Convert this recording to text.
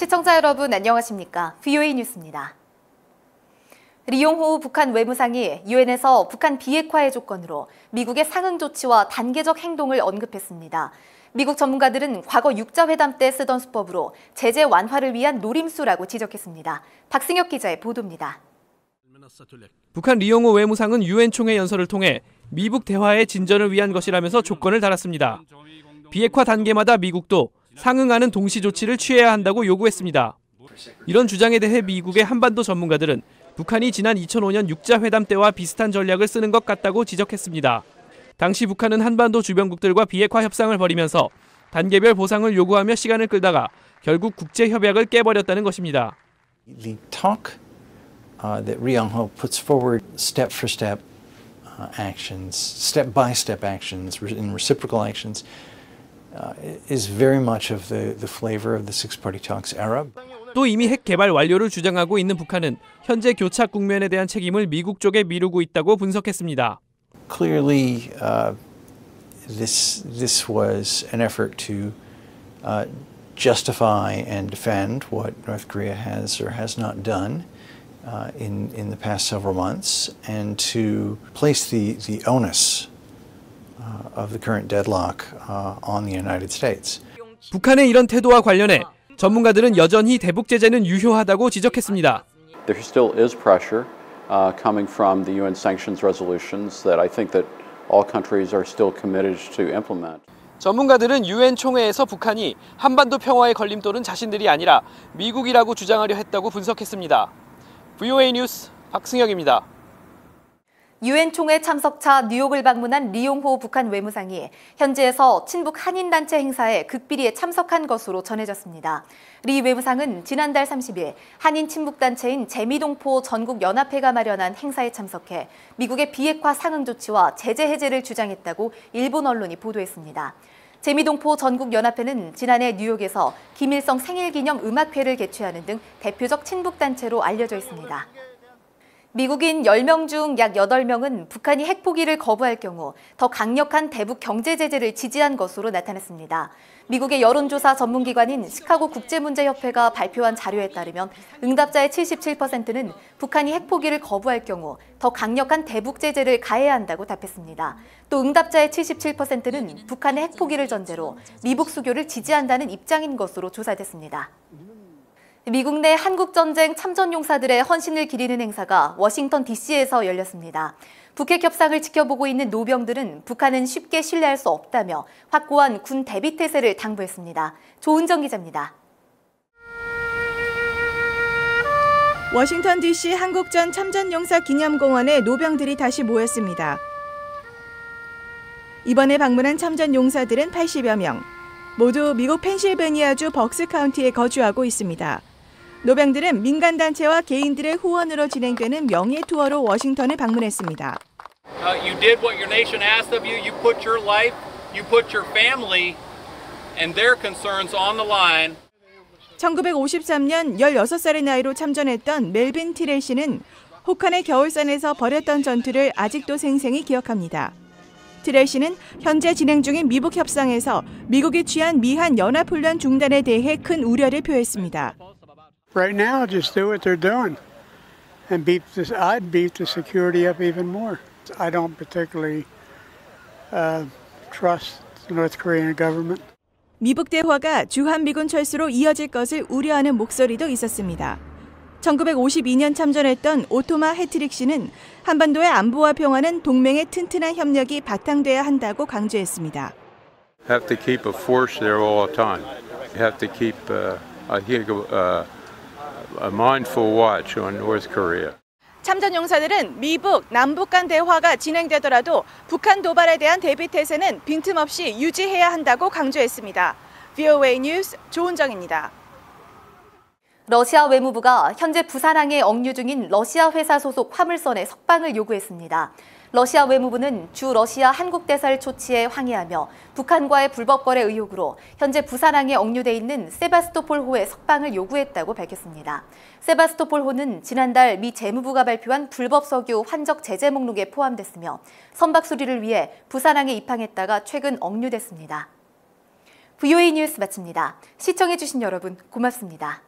시청자 여러분 안녕하십니까? VOA 뉴스입니다. 리용호 북한 외무상이 유엔에서 북한 비핵화의 조건으로 미국의 상응 조치와 단계적 행동을 언급했습니다. 미국 전문가들은 과거 육자회담 때 쓰던 수법으로 제재 완화를 위한 노림수라고 지적했습니다. 박승혁 기자의 보도입니다. 북한 리용호 외무상은 유엔 총회 연설을 통해 미북 대화의 진전을 위한 것이라면서 조건을 달았습니다. 비핵화 단계마다 미국도 상응하는 동시 조치를 취해야 한다고 요구했습니다. 이런 주장에 대해 미국의 한반도 전문가들은 북한이 지난 2005년 육자회담 때와 비슷한 전략을 쓰는 것 같다고 지적했습니다. 당시 북한은 한반도 주변국들과 비핵화 협상을 벌이면서 단계별 보상을 요구하며 시간을 끌다가 결국 국제협약을 깨버렸다는 것입니다. The talk that Ri Yong-ho puts forward step for step actions, step by step actions, in reciprocal actions, is very much of the flavor of the six-party talks era. 또 이미 핵 개발 완료를 주장하고 있는 북한은 현재 교착 국면에 대한 책임을 미국 쪽에 미루고 있다고 분석했습니다. Clearly, this was an effort to justify and defend what North Korea has or has not done in the past several months, and to place the onus of the current deadlock on the United States. 북한의 이런 태도와 관련해 전문가들은 여전히 대북 제재는 유효하다고 지적했습니다. There still is pressure coming from the UN sanctions resolutions that I think that all countries are still committed to implement. 전문가들은 유엔 총회에서 북한이 한반도 평화의 걸림돌은 자신들이 아니라 미국이라고 주장하려 했다고 분석했습니다. VOA 뉴스 박승혁입니다. 유엔 총회 참석차 뉴욕을 방문한 리용호 북한 외무상이 현지에서 친북 한인단체 행사에 극비리에 참석한 것으로 전해졌습니다. 리 외무상은 지난달 30일 한인 친북단체인 재미동포 전국연합회가 마련한 행사에 참석해 미국의 비핵화 상응 조치와 제재 해제를 주장했다고 일본 언론이 보도했습니다. 재미동포 전국연합회는 지난해 뉴욕에서 김일성 생일기념 음악회를 개최하는 등 대표적 친북단체로 알려져 있습니다. 미국인 10명 중 약 8명은 북한이 핵포기를 거부할 경우 더 강력한 대북 경제 제재를 지지한 것으로 나타났습니다. 미국의 여론조사 전문기관인 시카고 국제문제협회가 발표한 자료에 따르면 응답자의 77%는 북한이 핵포기를 거부할 경우 더 강력한 대북 제재를 가해야 한다고 답했습니다. 또 응답자의 77%는 북한의 핵포기를 전제로 미북 수교를 지지한다는 입장인 것으로 조사됐습니다. 미국 내 한국전쟁 참전용사들의 헌신을 기리는 행사가 워싱턴 DC에서 열렸습니다. 북핵 협상을 지켜보고 있는 노병들은 북한은 쉽게 신뢰할 수 없다며 확고한 군 대비 태세를 당부했습니다. 조은정 기자입니다. 워싱턴 DC 한국전 참전용사 기념공원에 노병들이 다시 모였습니다. 이번에 방문한 참전용사들은 80여 명. 모두 미국 펜실베니아주 벅스 카운티에 거주하고 있습니다. 노병들은 민간단체와 개인들의 후원으로 진행되는 명예 투어로 워싱턴을 방문했습니다. You did what your nation asked of you. You put your life, you put your family and their concerns on the line. 1953년 16살의 나이로 참전했던 멜빈 티렐 씨는 혹한의 겨울산에서 벌였던 전투를 아직도 생생히 기억합니다. 티렐 씨는 현재 진행 중인 미북 협상에서 미국이 취한 미한 연합훈련 중단에 대해 큰 우려를 표했습니다. Right now, just do what they're doing, and I'd beef the security up even more. I don't particularly trust the North Korean government. 미북 대화가 주한미군 철수로 이어질 것을 우려하는 목소리도 있었습니다. 1952년 참전했던 오토마 해트릭 씨는 한반도의 안보와 평화는 동맹의 튼튼한 협력이 바탕돼야 한다고 강조했습니다. Have to keep a force there all the time. Have to keep a mindful watch on North Korea. 참전 용사들은 미북, 남북 간 대화가 진행되더라도 북한 도발에 대한 대비 태세는 빈틈없이 유지해야 한다고 강조했습니다. VOA 뉴스 조은정입니다. 러시아 외무부가 현재 부산항에 억류 중인 러시아 회사 소속 화물선의 석방을 요구했습니다. 러시아 외무부는 주 러시아 한국 대사를 초치해 항의하며 북한과의 불법 거래 의혹으로 현재 부산항에 억류돼 있는 세바스토폴호의 석방을 요구했다고 밝혔습니다. 세바스토폴호는 지난달 미 재무부가 발표한 불법 석유 환적 제재 목록에 포함됐으며 선박 수리를 위해 부산항에 입항했다가 최근 억류됐습니다. VOA 뉴스 마칩니다. 시청해주신 여러분 고맙습니다.